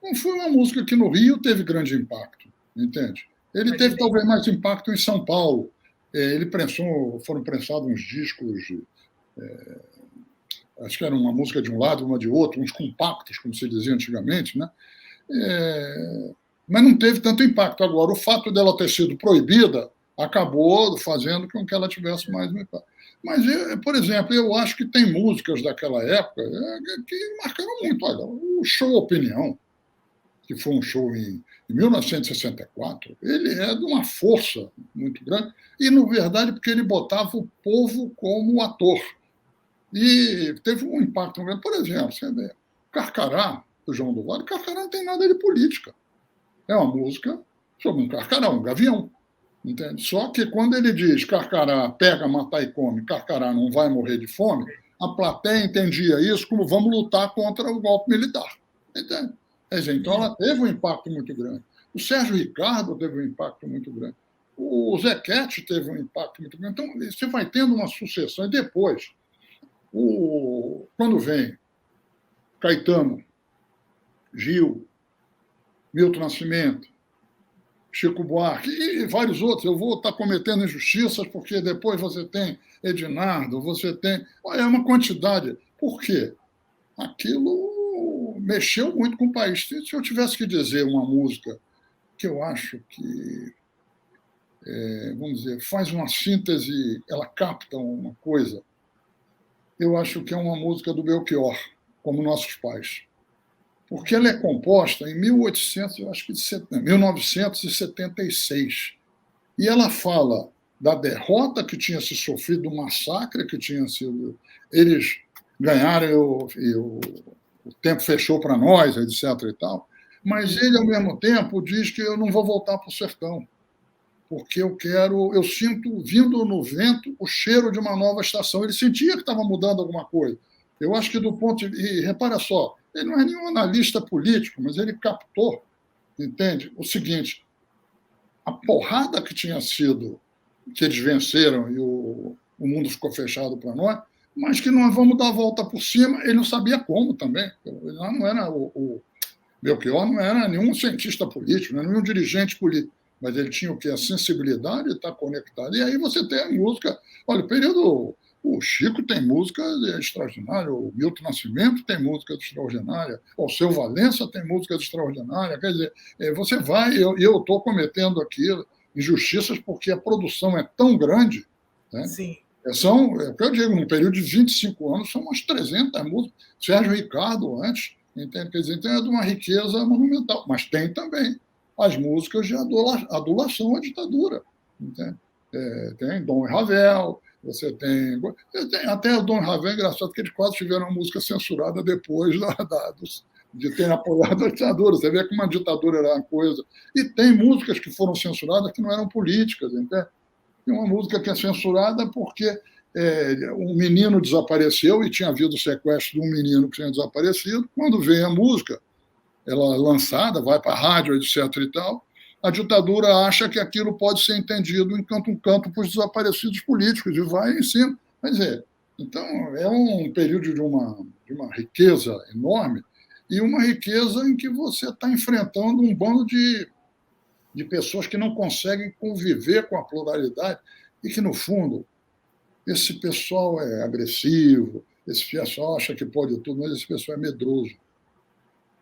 não foi uma música que no Rio teve grande impacto, entende? Ele teve talvez mais impacto em São Paulo. Foram prensados uns discos, acho que era uma música de um lado, uma de outro, uns compactos, como se dizia antigamente, né? Mas não teve tanto impacto. Agora, o fato dela ter sido proibida acabou fazendo com que ela tivesse mais um impacto. Mas, por exemplo, eu acho que tem músicas daquela época que marcaram muito. Olha, o Show Opinião, que foi um show em 1964, ele é de uma força muito grande, e, na verdade, porque ele botava o povo como ator. E teve um impacto grande. Por exemplo, você vê, Carcará, do João do Vale, Carcará não tem nada de política. É uma música sobre um carcará, um gavião. Entende? Só que quando ele diz Carcará pega, matar e come, Carcará não vai morrer de fome, a plateia entendia isso como vamos lutar contra o golpe militar. Entende? Então, ela teve um impacto muito grande. O Sérgio Ricardo teve um impacto muito grande. O Zequete teve um impacto muito grande. Então, você vai tendo uma sucessão. E depois, quando vem Caetano, Gil, Milton Nascimento, Chico Buarque e vários outros, eu vou estar cometendo injustiças, porque depois você tem Ednardo, você tem... É uma quantidade. Por quê? Aquilo mexeu muito com o país. Se eu tivesse que dizer uma música que eu acho que, vamos dizer, faz uma síntese, ela capta uma coisa, eu acho que é uma música do Belchior, Como Nossos Pais. Porque ela é composta em 1976. E ela fala da derrota que tinha se sofrido, do massacre que tinha sido... Eles ganharam e o tempo fechou para nós, etc. e tal. Mas ele, ao mesmo tempo, diz que eu não vou voltar para o sertão, porque eu sinto, vindo no vento, o cheiro de uma nova estação. Ele sentia que estava mudando alguma coisa. Eu acho que do ponto de... E repara só, ele não é nenhum analista político, mas ele captou, entende, o seguinte, a porrada que tinha sido, que eles venceram e o mundo ficou fechado para nós, mas que nós vamos dar a volta por cima, ele não sabia como também. Ele não era o Belchior não era nenhum cientista político, não era nenhum dirigente político, mas ele tinha o quê? A sensibilidade de estar conectado. E aí você tem a música... Olha, o período... O Chico tem música extraordinária, o Milton Nascimento tem música extraordinária, o Seu Valença tem música extraordinária. Quer dizer, você vai... Eu estou cometendo aqui injustiças porque a produção é tão grande, né? Sim. É o que eu digo, num período de 25 anos, são umas 300 músicas. Sérgio Ricardo, antes, entende? Quer dizer, então é de uma riqueza monumental. Mas tem também as músicas de adulação à ditadura. Entende? Tem Dom e Ravel, você tem até o Dom Ravel, é engraçado que eles quase tiveram a música censurada depois de terem apoiado a ditadura. Você vê que uma ditadura era uma coisa. E tem músicas que foram censuradas que não eram políticas. Entende? Tem uma música que é censurada porque um menino desapareceu e tinha havido o sequestro de um menino que tinha desaparecido. Quando vem a música, ela é lançada, vai para a rádio, etc. e tal, a ditadura acha que aquilo pode ser entendido enquanto um canto para os desaparecidos políticos e vai em cima. Quer dizer, então, é um período de uma riqueza enorme e uma riqueza em que você está enfrentando um bando de pessoas que não conseguem conviver com a pluralidade e que, no fundo, esse pessoal é agressivo, esse pessoal acha que pode tudo, mas esse pessoal é medroso.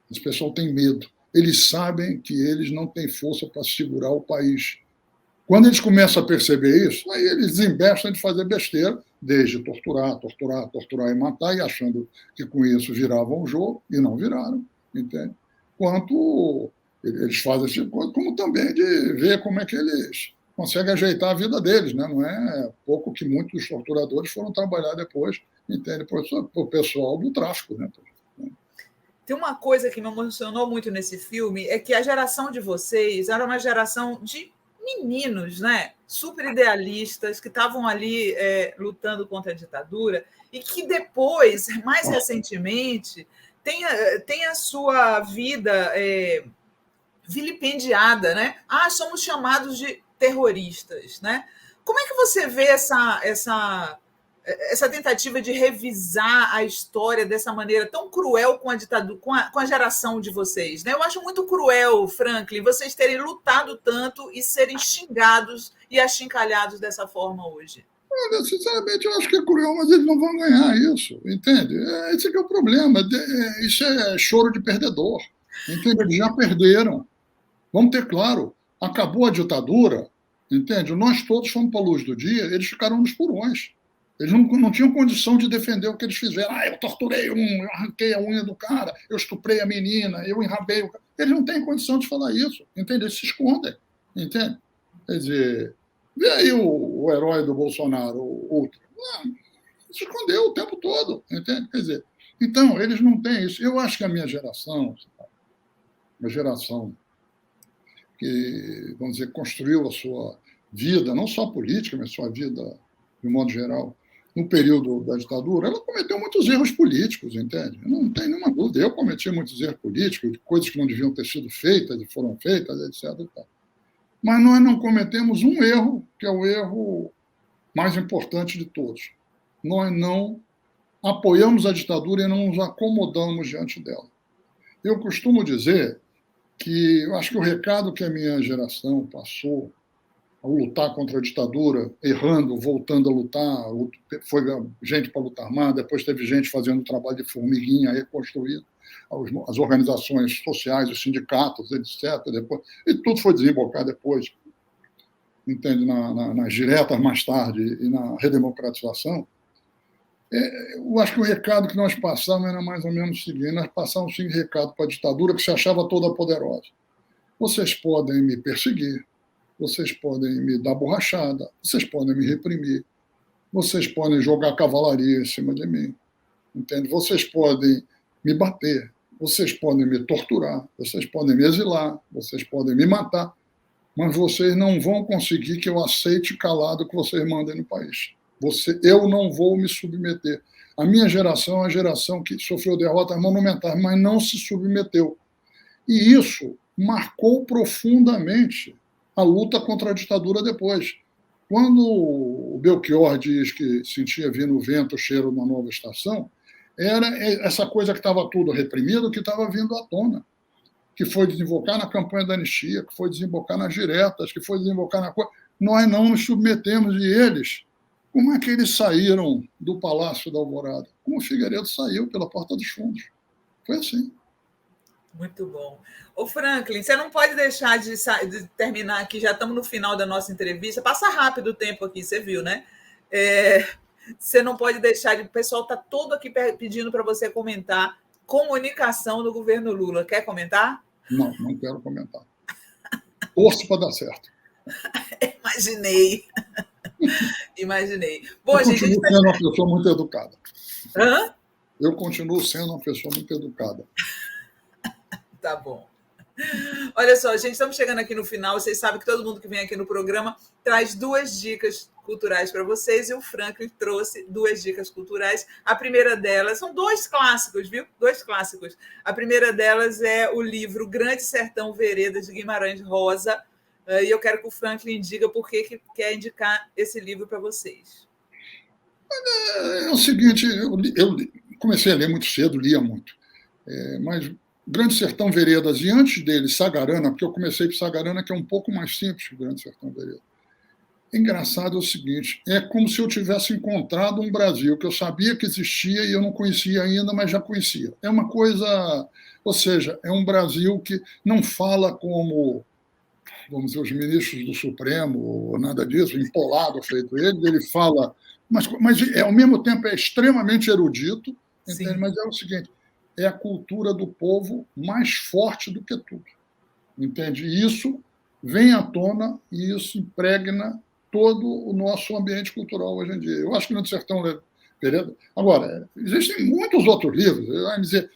Esse pessoal tem medo. Eles sabem que eles não têm força para segurar o país. Quando eles começam a perceber isso, aí eles desembestam de fazer besteira, desde torturar e matar, e achando que com isso viravam o jogo, e não viraram, entende? Quanto eles fazem esse coisa, como também de ver como é que eles conseguem ajeitar a vida deles, né? Não é pouco que muitos dos torturadores foram trabalhar depois, entende? Para o pessoal do tráfico, né? Tem uma coisa que me emocionou muito nesse filme, é que a geração de vocês era uma geração de meninos, né? Super idealistas, que estavam ali lutando contra a ditadura, e que depois, mais recentemente, tem a sua vida vilipendiada, né? Somos chamados de terroristas, né? Como é que você vê essa tentativa de revisar a história dessa maneira tão cruel com a ditadura, com a geração de vocês, né? Eu acho muito cruel, Franklin, vocês terem lutado tanto e serem xingados e achincalhados dessa forma hoje. Olha, sinceramente, eu acho que é cruel, mas eles não vão ganhar isso, entende? Esse que é o problema. Isso é choro de perdedor, entende? Eles já perderam. Vamos ter claro, acabou a ditadura, entende? Nós todos fomos para a luz do dia, eles ficaram nos porões. Eles não tinham condição de defender o que eles fizeram. Eu torturei eu arranquei a unha do cara, eu estuprei a menina, eu enrabei o cara. Eles não têm condição de falar isso, entende? Eles se escondem, entende? Quer dizer, vê aí o herói do Bolsonaro, o Ultra. Se escondeu o tempo todo, entende? Quer dizer, então, eles não têm isso. Eu acho que a minha geração, uma geração que, vamos dizer, construiu a sua vida, não só política, mas sua vida de modo geral, no período da ditadura, ela cometeu muitos erros políticos, entende? Não tem nenhuma dúvida. Eu cometi muitos erros políticos, coisas que não deviam ter sido feitas e foram feitas, etc. Mas nós não cometemos um erro, que é o erro mais importante de todos. Nós não apoiamos a ditadura e não nos acomodamos diante dela. Eu costumo dizer que eu acho que o recado que a minha geração passou ao lutar contra a ditadura, errando, voltando a lutar, foi gente para lutar mais, depois teve gente fazendo trabalho de formiguinha, reconstruindo as organizações sociais, os sindicatos, etc. Depois, e tudo foi desembocar depois, entende, nas diretas mais tarde e na redemocratização. Eu acho que o recado que nós passamos era mais ou menos o seguinte: nós passamos um recado para a ditadura que se achava toda poderosa. Vocês podem me perseguir, vocês podem me dar borrachada, vocês podem me reprimir, vocês podem jogar cavalaria em cima de mim, entende? Vocês podem me bater, vocês podem me torturar, vocês podem me exilar, vocês podem me matar, mas vocês não vão conseguir que eu aceite calado o que vocês mandem no país. Eu não vou me submeter. A minha geração é a geração que sofreu derrotas monumentais, mas não se submeteu. E isso marcou profundamente a luta contra a ditadura depois. Quando o Belchior diz que sentia vir no vento o cheiro da nova estação, era essa coisa que estava tudo reprimido que estava vindo à tona, que foi desembocar na campanha da anistia, que foi desembocar nas diretas, que foi desembocar na coisa. Nós não nos submetemos, e eles, como é que eles saíram do Palácio da Alvorada? Como o Figueiredo saiu pela Porta dos Fundos. Foi assim. Muito bom. Ô, Franklin, você não pode deixar de terminar aqui, já estamos no final da nossa entrevista. Passa rápido o tempo aqui, você viu, né? Você não pode deixar o pessoal está todo aqui pedindo para você comentar comunicação do governo Lula. Quer comentar? Não quero comentar. Torço para dar certo. Imaginei. Bom, eu continuo sendo uma pessoa muito educada. Hã? Eu continuo sendo uma pessoa muito educada. Tá bom. Olha só, gente, estamos chegando aqui no final. Vocês sabem que todo mundo que vem aqui no programa traz 2 dicas culturais para vocês, e o Franklin trouxe 2 dicas culturais. A primeira delas são 2 clássicos, viu? 2 clássicos. A primeira delas é o livro Grande Sertão Veredas, de Guimarães Rosa, e eu quero que o Franklin diga por que quer indicar esse livro para vocês. É o seguinte, eu comecei a ler muito cedo, lia muito. Mas Grande Sertão Veredas, e antes dele, Sagarana, porque eu comecei por Sagarana, que é um pouco mais simples que Grande Sertão Veredas. Engraçado é o seguinte, é como se eu tivesse encontrado um Brasil que eu sabia que existia e eu não conhecia ainda, mas já conhecia. É uma coisa, ou seja, é um Brasil que não fala como, vamos dizer, os ministros do Supremo, ou nada disso, empolado feito ele fala, mas ao mesmo tempo é extremamente erudito, entende? Mas é o seguinte, é a cultura do povo mais forte do que tudo, entende? E isso vem à tona e isso impregna todo o nosso ambiente cultural hoje em dia. Eu acho que no Sertão Veredas... Agora, existem muitos outros livros. Vai me dizer,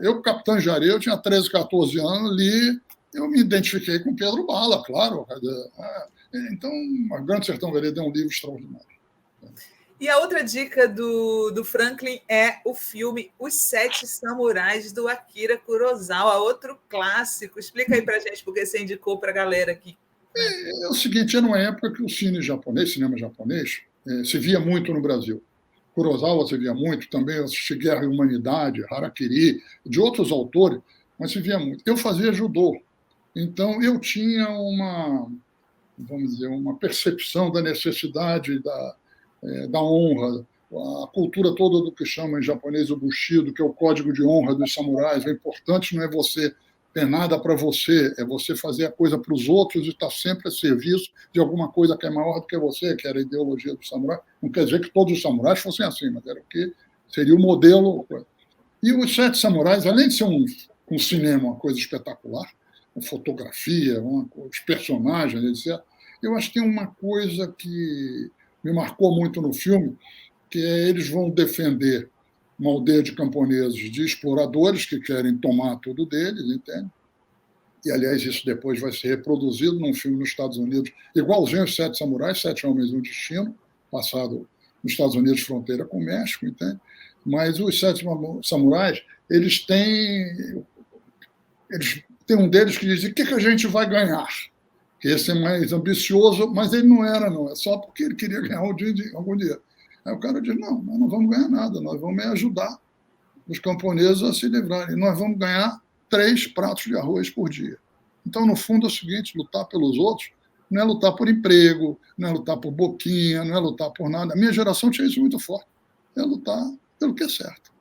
eu, Capitão Jaré, eu tinha 13, 14 anos, li, eu me identifiquei com Pedro Bala, claro. Então, Grande Sertão Veredas é um livro extraordinário. E a outra dica do Franklin é o filme Os Sete Samurais, do Akira Kurosawa, outro clássico. Explica aí para a gente, porque você indicou para a galera aqui. É o seguinte, era uma época que o cinema japonês, se via muito no Brasil. Kurosawa se via muito, também eu assisti Guerra e Humanidade, Harakiri, de outros autores, mas se via muito. Eu fazia judô, então eu tinha vamos dizer, uma percepção da necessidade da honra, a cultura toda do que chama em japonês o Bushido, que é o código de honra dos samurais. O importante não é você ter nada para você, é você fazer a coisa para os outros e estar sempre a serviço de alguma coisa que é maior do que você, que era a ideologia do samurai. Não quer dizer que todos os samurais fossem assim, mas era o que seria o modelo. E os Sete Samurais, além de ser um cinema, uma coisa espetacular, uma fotografia, os personagens, etc., eu acho que tem uma coisa que me marcou muito no filme, que eles vão defender uma aldeia de camponeses, de exploradores que querem tomar tudo deles, entende? E, aliás, isso depois vai ser reproduzido num filme nos Estados Unidos, igualzinho aos Sete Samurais, Sete Homens e um Destino, passado nos Estados Unidos, fronteira com o México, entende? Mas os Sete Samurais, eles têm um deles que diz, o que a gente vai ganhar? Esse é mais ambicioso, mas ele não era, não. É só porque ele queria ganhar algum dinheiro. Aí o cara diz, não, nós não vamos ganhar nada, nós vamos ajudar os camponeses a se livrarem. Nós vamos ganhar 3 pratos de arroz por dia. Então, no fundo, é o seguinte, lutar pelos outros não é lutar por emprego, não é lutar por boquinha, não é lutar por nada. A minha geração tinha isso muito forte. É lutar pelo que é certo.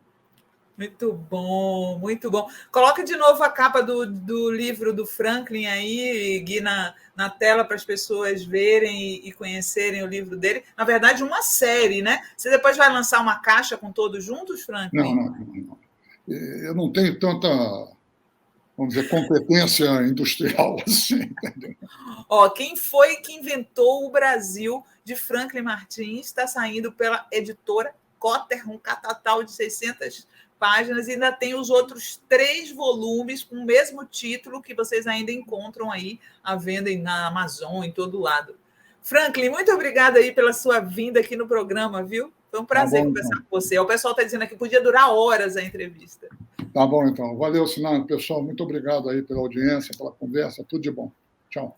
Muito bom, muito bom. Coloca de novo a capa do livro do Franklin aí, Gui, na tela para as pessoas verem e conhecerem o livro dele. Na verdade, uma série, né? Você depois vai lançar uma caixa com todos juntos, Franklin? Não. Eu não tenho tanta, vamos dizer, competência industrial assim, entendeu? Quem foi que inventou o Brasil, de Franklin Martins, está saindo pela editora Cotter, um catatal de 600 páginas, e ainda tem os outros 3 volumes com o mesmo título que vocês ainda encontram aí à venda na Amazon, em todo lado. Franklin, muito obrigada aí pela sua vinda aqui no programa, viu? Foi um prazer conversar com você. O pessoal está dizendo aqui que podia durar horas a entrevista. Tá bom, então. Valeu, Sinara. Pessoal, muito obrigado aí pela audiência, pela conversa. Tudo de bom. Tchau.